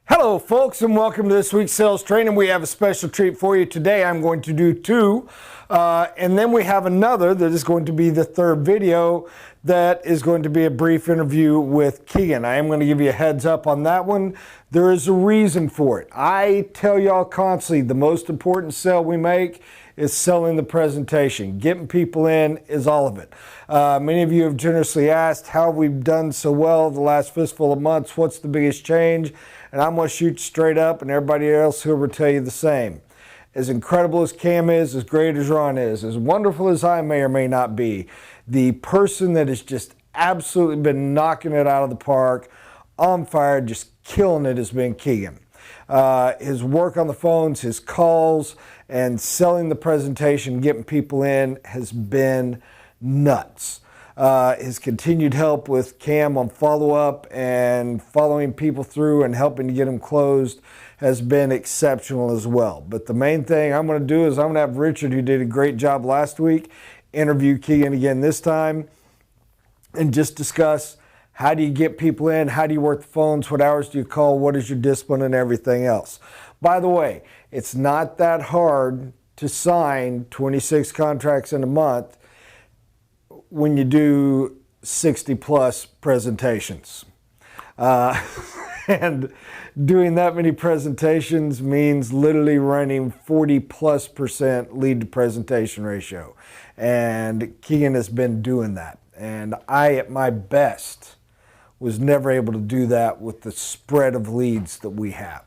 Hello folks, and welcome to this week's sales training. We have a special treat for you today. I'm going to do two, and then we have another that is going to be the third video that is going to be a brief interview with Keegan. I am going to give you a heads up on that one. There is a reason for it. I tell y'all constantly the most important sale we make is selling the presentation. Getting people in is all of it. Many of you have generously asked how we've done so well the last fistful of months. What's the biggest change? And I'm going to shoot straight up, and everybody else here will tell you the same. As incredible as Cam is, as great as Ron is, as wonderful as I may or may not be, the person that has just absolutely been knocking it out of the park, on fire, just killing it, has been Keegan. His work on the phones, his calls, and selling the presentation, getting people in has been nuts. His continued help with Cam on follow-up and following people through and helping to get them closed has been exceptional as well. But the main thing I'm going to do is I'm going to have Richard, who did a great job last week, interview Keegan again this time and just discuss how do you get people in, how do you work the phones, what hours do you call, what is your discipline, and everything else. By the way, it's not that hard to sign 26 contracts in a month when you do 60 plus presentations. And doing that many presentations means literally running 40+% lead to presentation ratio. And Keegan has been doing that. And I, at my best, was never able to do that with the spread of leads that we have.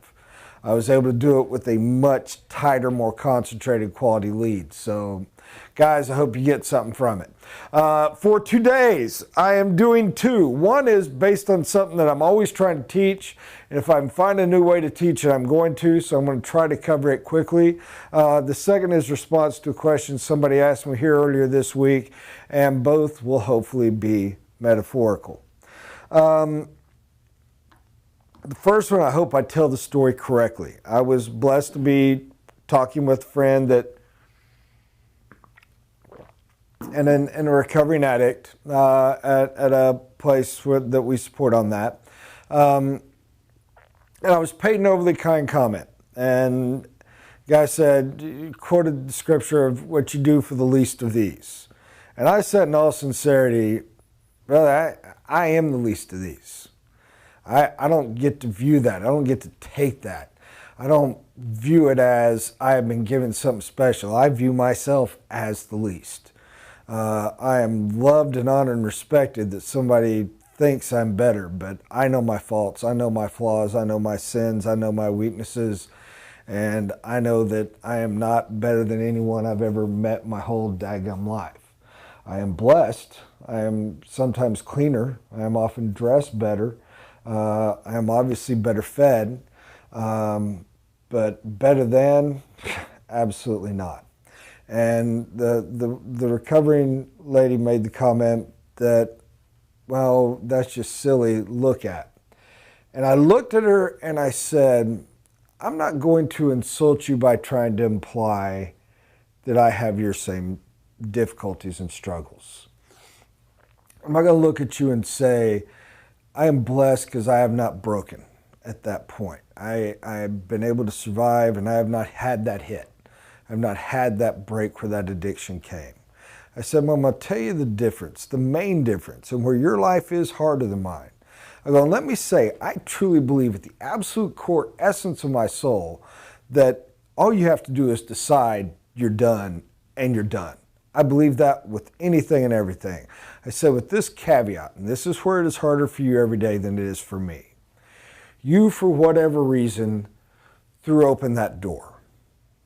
I was able to do it with a much tighter, more concentrated quality lead. So, guys, I hope you get something from it. For 2 days, I am doing two. One is based on something that I'm always trying to teach, and if I can find a new way to teach it, I'm going to, so I'm going to try to cover it quickly. The second is response to a question somebody asked me here earlier this week, and both will hopefully be metaphorical. The first one, I hope I tell the story correctly. I was blessed to be talking with a friend and a recovering addict at a place that we support on that. And I was paid an overly kind comment. And the guy said, quoted the scripture of what you do for the least of these. And I said in all sincerity, brother, I am the least of these. I don't get to view that. I don't get to take that. I don't view it as I have been given something special. I view myself as the least. I am loved and honored and respected that somebody thinks I'm better, but I know my faults. I know my flaws. I know my sins. I know my weaknesses. And I know that I am not better than anyone I've ever met my whole daggum life. I am blessed. I am sometimes cleaner. I am often dressed better. I am obviously better fed, but better than, absolutely not. And the recovering lady made the comment that, well, that's just silly, look at. And I looked at her and I said, I'm not going to insult you by trying to imply that I have your same difficulties and struggles. I'm not going to look at you and say, I am blessed because I have not broken at that point. I have been able to survive, and I have not had that hit. I have not had that break where that addiction came. I said, Mom, I'll tell you the difference, the main difference, and where your life is harder than mine. I go, let me say, I truly believe at the absolute core essence of my soul that all you have to do is decide you're done, and you're done. I believe that with anything and everything. I said with this caveat, and this is where it is harder for you every day than it is for me. You, for whatever reason, threw open that door.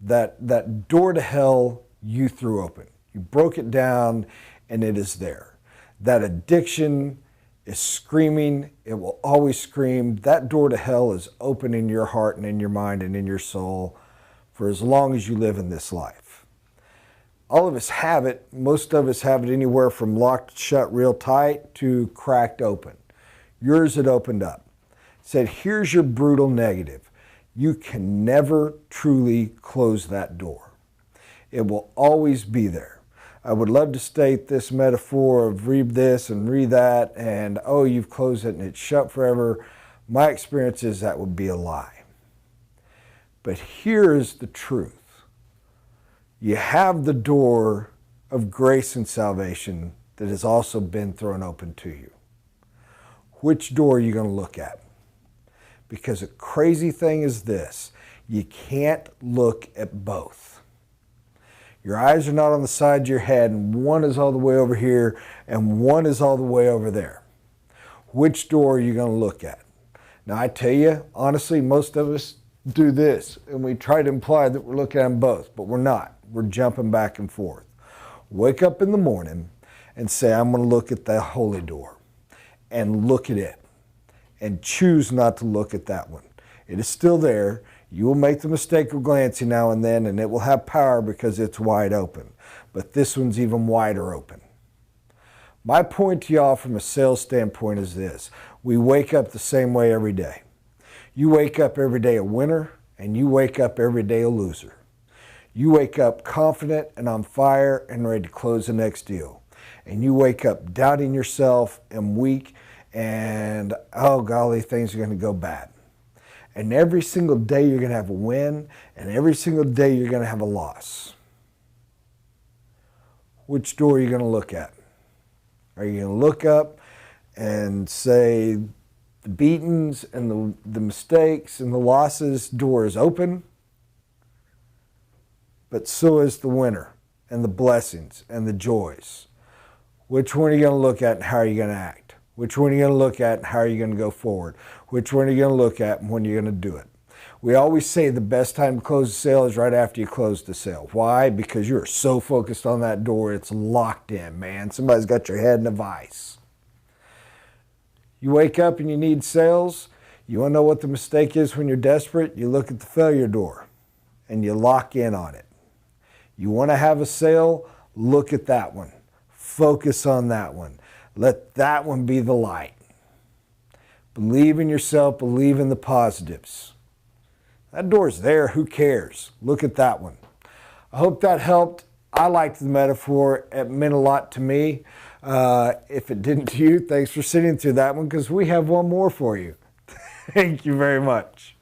That door to hell you threw open. You broke it down and it is there. That addiction is screaming. It will always scream. That door to hell is open in your heart and in your mind and in your soul for as long as you live in this life. All of us have it. Most of us have it anywhere from locked shut real tight to cracked open. Yours had opened up. It said, here's your brutal negative. You can never truly close that door. It will always be there. I would love to state this metaphor of read this and read that and, oh, you've closed it and it's shut forever. My experience is that would be a lie. But here's the truth. You have the door of grace and salvation that has also been thrown open to you. Which door are you going to look at? Because a crazy thing is this, you can't look at both. Your eyes are not on the side of your head, and one is all the way over here, and one is all the way over there. Which door are you going to look at? Now, I tell you, honestly, most of us do this, and we try to imply that we're looking at them both, but we're not. We're jumping back and forth. Wake up in the morning and say, I'm going to look at the holy door, and look at it, and choose not to look at that one. It is still there. You will make the mistake of glancing now and then, and it will have power because it's wide open. But this one's even wider open. My point to y'all from a sales standpoint is this. We wake up the same way every day. You wake up every day a winner, and you wake up every day a loser. You wake up confident and on fire and ready to close the next deal. And you wake up doubting yourself and weak and, oh golly, things are going to go bad. And every single day you're going to have a win, and every single day you're going to have a loss. Which door are you going to look at? Are you going to look up and say the beatings and the mistakes and the losses door is open, but so is the winner and the blessings and the joys? Which one are you going to look at and how are you going to act? Which one are you going to look at and how are you going to go forward? Which one are you going to look at and when are you going to do it? We always say the best time to close a sale is right after you close the sale. Why? Because you're so focused on that door, it's locked in, man. Somebody's got your head in a vice. You wake up and you need sales. You want to know what the mistake is when you're desperate? You look at the failure door and you lock in on it. You want to have a sale? Look at that one. Focus on that one. Let that one be the light. Believe in yourself. Believe in the positives. That door's there. Who cares? Look at that one. I hope that helped. I liked the metaphor. It meant a lot to me. If it didn't to you, thanks for sitting through that one because we have one more for you. Thank you very much.